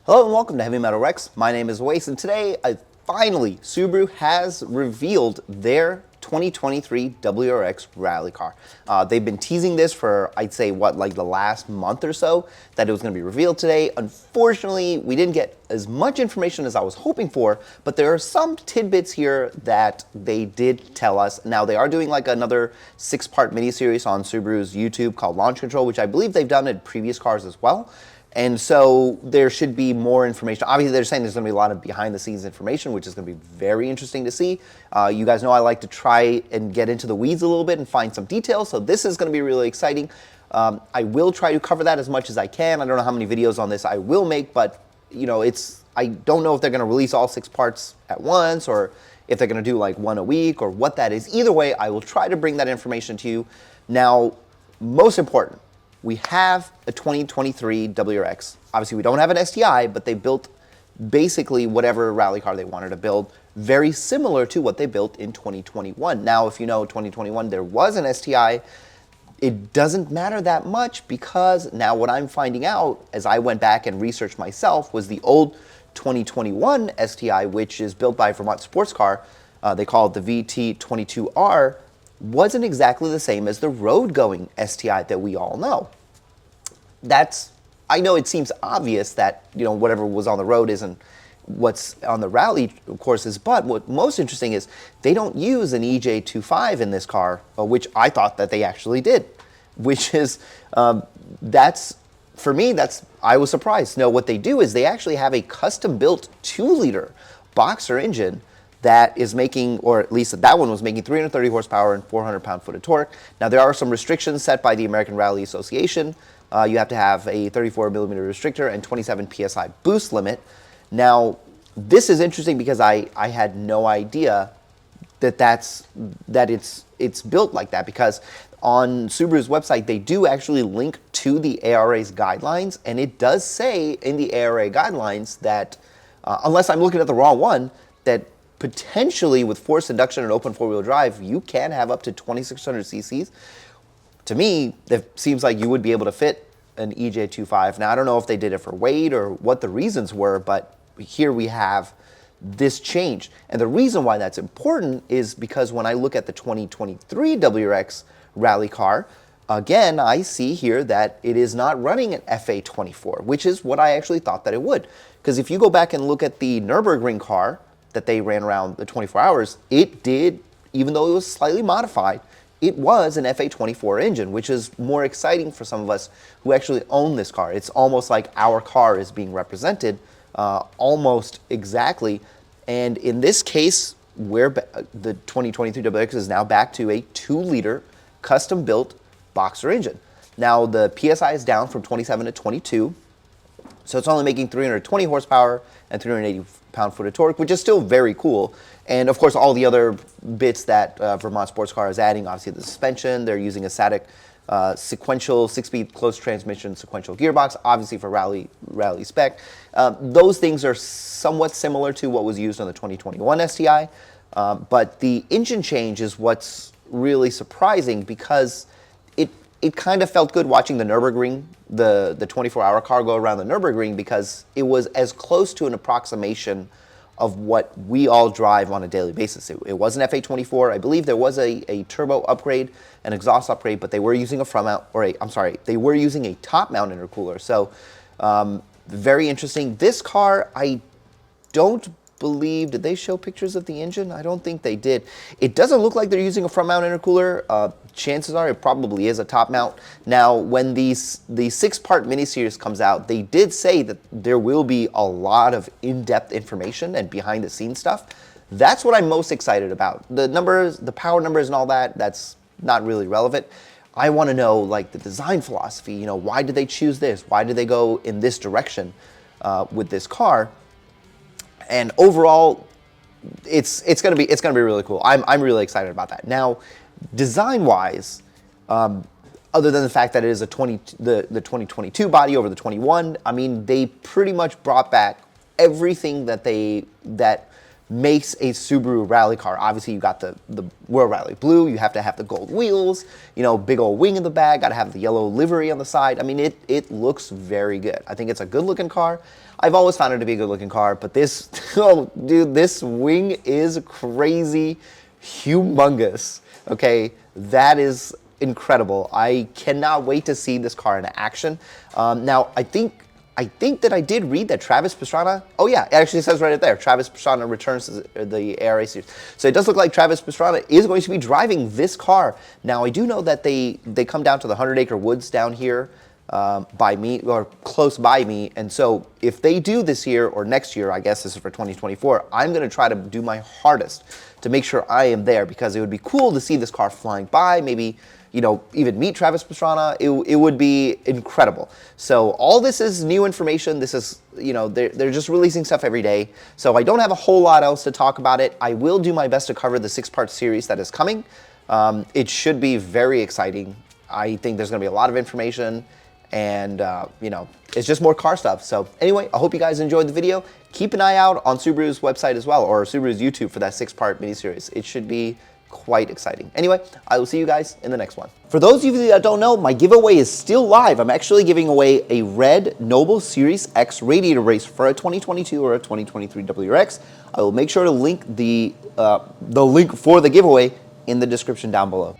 Hello and welcome to Heavy Metal Rex. My name is Wace, and today, finally, Subaru has revealed their 2023 WRX Rally car. They've been teasing this for, I'd say, like the last month or so, that it was going to be revealed today. Unfortunately, we didn't get as much information as I was hoping for, but there are some tidbits here that they did tell us. Now, they are doing like another 6-part miniseries on Subaru's YouTube called Launch Control, which I believe they've done in previous cars as well. And so there should be more information. Obviously, they're saying there's going to be a lot of behind-the-scenes information, which is going to be very interesting to see. You guys know I like to try and get into the weeds a little bit and find some details, so this is going to be really exciting. I will try to cover that as much as I can. I don't know how many videos on this I will make, but you know, I don't know if they're going to release all 6 parts at once or if they're going to do like one a week or what that is. Either way, I will try to bring that information to you. Now, most important, we have a 2023 WRX. Obviously, we don't have an STI, but they built basically whatever rally car they wanted to build, very similar to what they built in 2021. Now, if you know 2021, there was an STI. It doesn't matter that much because now what I'm finding out as I went back and researched myself was the old 2021 STI, which is built by Vermont Sports Car. They call it the VT22R. Wasn't exactly the same as the road-going STI that we all know. I know it seems obvious that, you know, whatever was on the road isn't what's on the rally courses, but what most interesting is they don't use an EJ25 in this car, which I thought that they actually did, which is, for me, I was surprised. No, what they do is they actually have a custom-built 2-liter boxer engine that is making, or at least that one was making 330 horsepower and 400 pound-foot of torque. Now, there are some restrictions set by the American Rally Association. You have to have a 34 millimeter restrictor and 27 PSI boost limit. Now, this is interesting because I had no idea that it's built like that, because on Subaru's website, they do actually link to the ARA's guidelines, and it does say in the ARA guidelines that, unless I'm looking at the wrong one, that potentially with forced induction and open 4-wheel drive, you can have up to 2,600 cc's. To me, it seems like you would be able to fit an EJ25. Now, I don't know if they did it for weight or what the reasons were, but here we have this change. And the reason why that's important is because when I look at the 2023 WRX Rally car, again, I see here that it is not running an FA24, which is what I actually thought that it would. Because if you go back and look at the Nürburgring car that they ran around the 24 hours, it did, even though it was slightly modified, it was an FA24 engine, which is more exciting for some of us who actually own this car. It's almost like our car is being represented almost exactly. And in this case, the 2023 WRX is now back to a 2-liter custom-built boxer engine. Now, the PSI is down from 27 to 22, so it's only making 320 horsepower and 380 pound-foot of torque, which is still very cool. And of course, all the other bits that Vermont Sports Car is adding, obviously the suspension, they're using a static sequential 6-speed closed transmission sequential gearbox, obviously for rally spec. Those things are somewhat similar to what was used on the 2021 STI, but the engine change is what's really surprising, because it kind of felt good watching the Nürburgring, the 24-hour car go around the Nürburgring, because it was as close to an approximation of what we all drive on a daily basis. It was an FA24. I believe there was a turbo upgrade, an exhaust upgrade, but they were using a front mount, they were using a top mount intercooler. So very interesting. This car, I don't believe, did they show pictures of the engine? I don't think they did. It doesn't look like they're using a front mount intercooler. Chances are it probably is a top mount. Now, when the 6-part miniseries comes out, they did say that there will be a lot of in-depth information and behind-the-scenes stuff. That's what I'm most excited about. The numbers, the power numbers and all that, that's not really relevant. I want to know, like, the design philosophy. You know, why did they choose this? Why did they go in this direction with this car? And overall, it's gonna be really cool. I'm really excited about that. Now, design-wise, other than the fact that it is the 2022 body over the 21, I mean, they pretty much brought back everything that makes a Subaru rally car. Obviously, you got the World Rally Blue, you have to have the gold wheels, you know, big old wing in the back, got to have the yellow livery on the side. I mean, it looks very good. I think it's a good looking car. I've always found it to be a good looking car, but this, oh dude, this wing is crazy, humongous, okay? That is incredible. I cannot wait to see this car in action. Now, I think that I did read that Travis Pastrana, oh yeah, it actually says right there, Travis Pastrana returns to the ARA series. So it does look like Travis Pastrana is going to be driving this car. Now I do know that they come down to the 100 Acre Woods down here by me, or close by me, and so if they do this year, or next year, I guess this is for 2024, I'm going to try to do my hardest to make sure I am there, because it would be cool to see this car flying by, maybe, you know, even meet Travis Pastrana. It would be incredible. So all this is new information. This is, you know, they're just releasing stuff every day. So I don't have a whole lot else to talk about it. I will do my best to cover the 6-part series that is coming. It should be very exciting. I think there's going to be a lot of information, and you know, it's just more car stuff. So anyway, I hope you guys enjoyed the video. Keep an eye out on Subaru's website as well, or Subaru's YouTube, for that 6-part miniseries. It should be quite exciting. Anyway, I will see you guys in the next one. For those of you that don't know, my giveaway is still live. I'm actually giving away a red Noble Series X radiator race for a 2022 or a 2023 WRX. I will make sure to link the link for the giveaway in the description down below.